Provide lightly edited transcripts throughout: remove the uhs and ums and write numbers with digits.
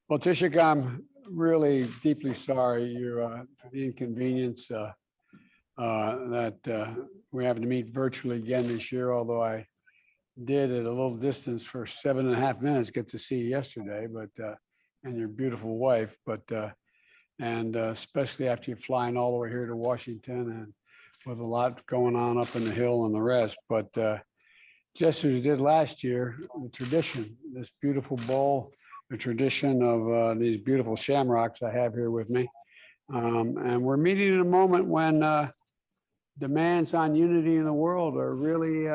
Well, Tishik, I'm really deeply sorry for the inconvenience that we're having to meet virtually again this year, although I did at a little distance for 7.5 minutes get to see you yesterday, and your beautiful wife, and especially after you're flying all the way here to Washington and with a lot going on up in the Hill and the rest. But just as you did last year, the tradition, this beautiful bowl, the tradition of these beautiful shamrocks I have here with me. And we're meeting in a moment when demands on unity in the world are really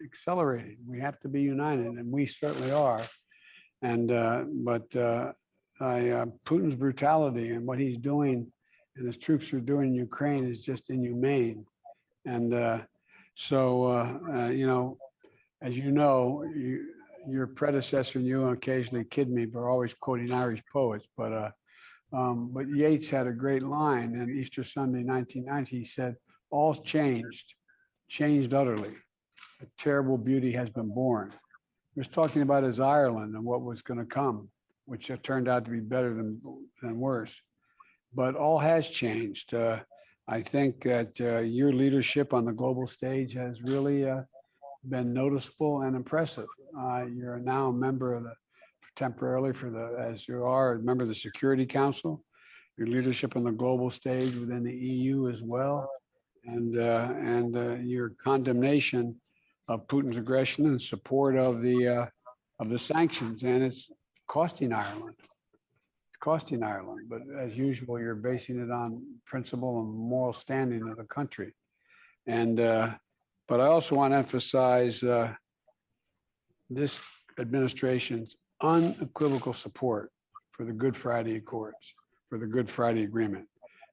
accelerating. We have to be united, and we certainly are. And Putin's brutality and what he's doing and his troops are doing in Ukraine is just inhumane. And as you know, your predecessor and you occasionally kid me, but always quoting Irish poets. But Yeats had a great line in Easter Sunday, 1990. He said, "All's changed utterly. A terrible beauty has been born." He was talking about his Ireland and what was going to come, which turned out to be better than worse. But all has changed. I think that your leadership on the global stage has really been noticeable and impressive. You're now a member of temporarily as you are a member of the Security Council, your leadership on the global stage within the EU as well, and your condemnation of Putin's aggression and support of the sanctions, and it's costing Ireland. It's costing Ireland, but as usual, you're basing it on principle and moral standing of the country, and. But I also want to emphasize this administration's unequivocal support for the Good Friday Accords, for the Good Friday Agreement.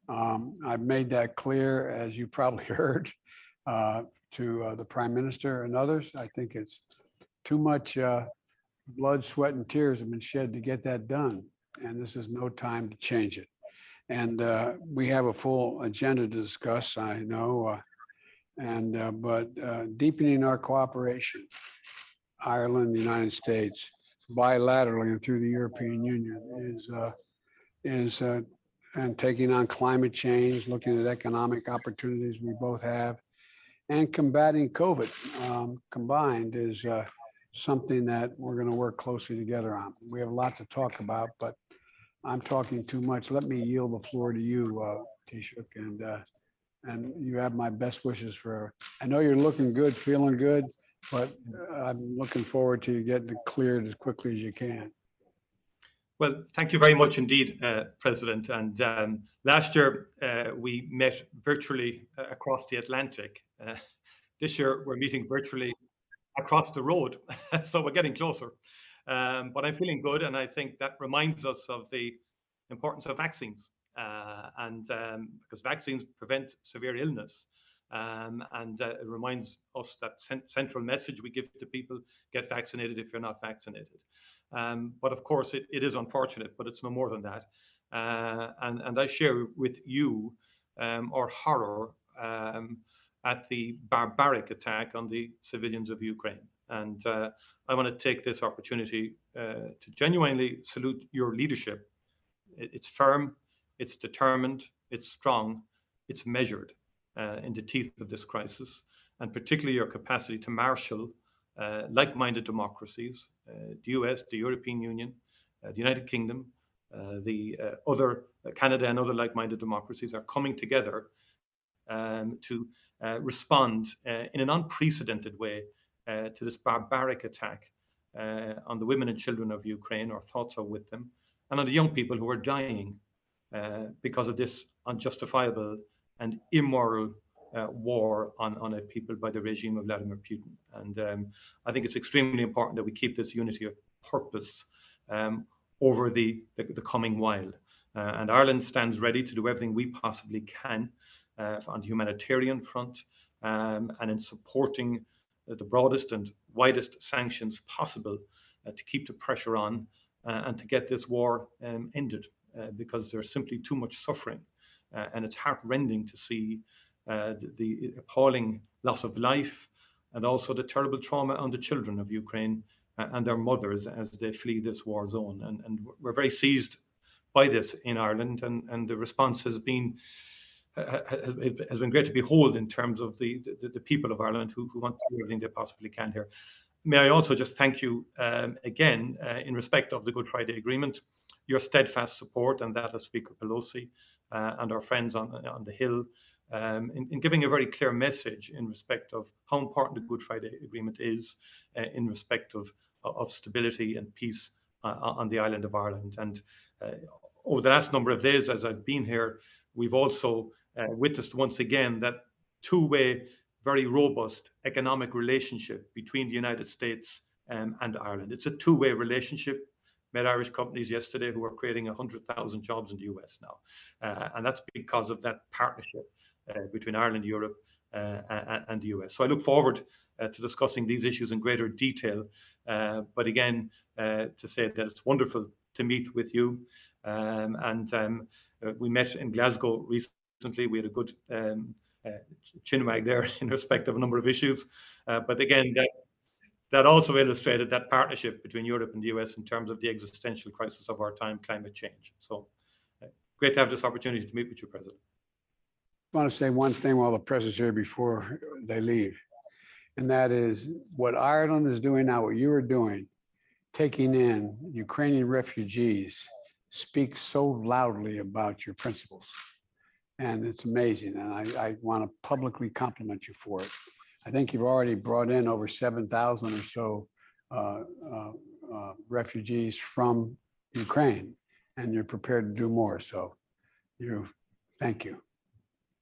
I've made that clear, as you probably heard, to the Prime Minister and others. I think it's too much blood, sweat, and tears have been shed to get that done, and this is no time to change it. And we have a full agenda to discuss, I know. But deepening our cooperation, Ireland, the United States, bilaterally and through the European Union and taking on climate change, looking at economic opportunities we both have, and combating COVID combined is something that we're going to work closely together on. We have a lot to talk about, but I'm talking too much. Let me yield the floor to you, Taoiseach, and you have my best wishes for, I know you're looking good, feeling good, but I'm looking forward to you getting it cleared as quickly as you can. Well, thank you very much indeed, President. And last year, we met virtually across the Atlantic. This year, we're meeting virtually across the road. So we're getting closer. But I'm feeling good. And I think that reminds us of the importance of vaccines. Because vaccines prevent severe illness. It reminds us that central message we give to people: get vaccinated if you're not vaccinated. But of course, it is unfortunate, but it's no more than that. And I share with you our horror at the barbaric attack on the civilians of Ukraine. And I want to take this opportunity to genuinely salute your leadership. It's firm. It's determined, it's strong, it's measured in the teeth of this crisis, and particularly your capacity to marshal like-minded democracies, the US, the European Union, the United Kingdom, the other Canada and other like-minded democracies are coming together to respond in an unprecedented way to this barbaric attack on the women and children of Ukraine. Our thoughts are with them, and on the young people who are dying because of this unjustifiable and immoral war on a people by the regime of Vladimir Putin. And I think it's extremely important that we keep this unity of purpose over the coming while. And Ireland stands ready to do everything we possibly can on the humanitarian front and in supporting the broadest and widest sanctions possible to keep the pressure on and to get this war ended. Because there's simply too much suffering. And it's heartrending to see the appalling loss of life and also the terrible trauma on the children of Ukraine and their mothers as they flee this war zone. And we're very seized by this in Ireland, and the response has been great to behold in terms of the people of Ireland who want to do everything they possibly can here. May I also just thank you again in respect of the Good Friday Agreement, your steadfast support and that of Speaker Pelosi and our friends on the Hill in giving a very clear message in respect of how important the Good Friday Agreement is in respect of stability and peace on the island of Ireland. And over the last number of days, as I've been here, we've also witnessed once again that two-way, very robust economic relationship between the United States and Ireland. It's a two-way relationship. Met Irish companies yesterday who are creating 100,000 jobs in the US now. And that's because of that partnership between Ireland, Europe, and the US. So I look forward to discussing these issues in greater detail. But again, to say that it's wonderful to meet with you. We met in Glasgow recently. We had a good chinwag there in respect of a number of issues. But again, that also illustrated that partnership between Europe and the US in terms of the existential crisis of our time, climate change. So great to have this opportunity to meet with you, President. I want to say one thing while the president's here before they leave. And that is what Ireland is doing now, what you are doing, taking in Ukrainian refugees, speaks so loudly about your principles. And it's amazing. And I want to publicly compliment you for it. I think you've already brought in over 7,000 or so refugees from Ukraine, and you're prepared to do more. So thank you.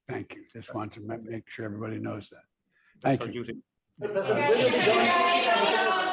Thank you. Just want to make sure everybody knows that. Thank you. That's our duty.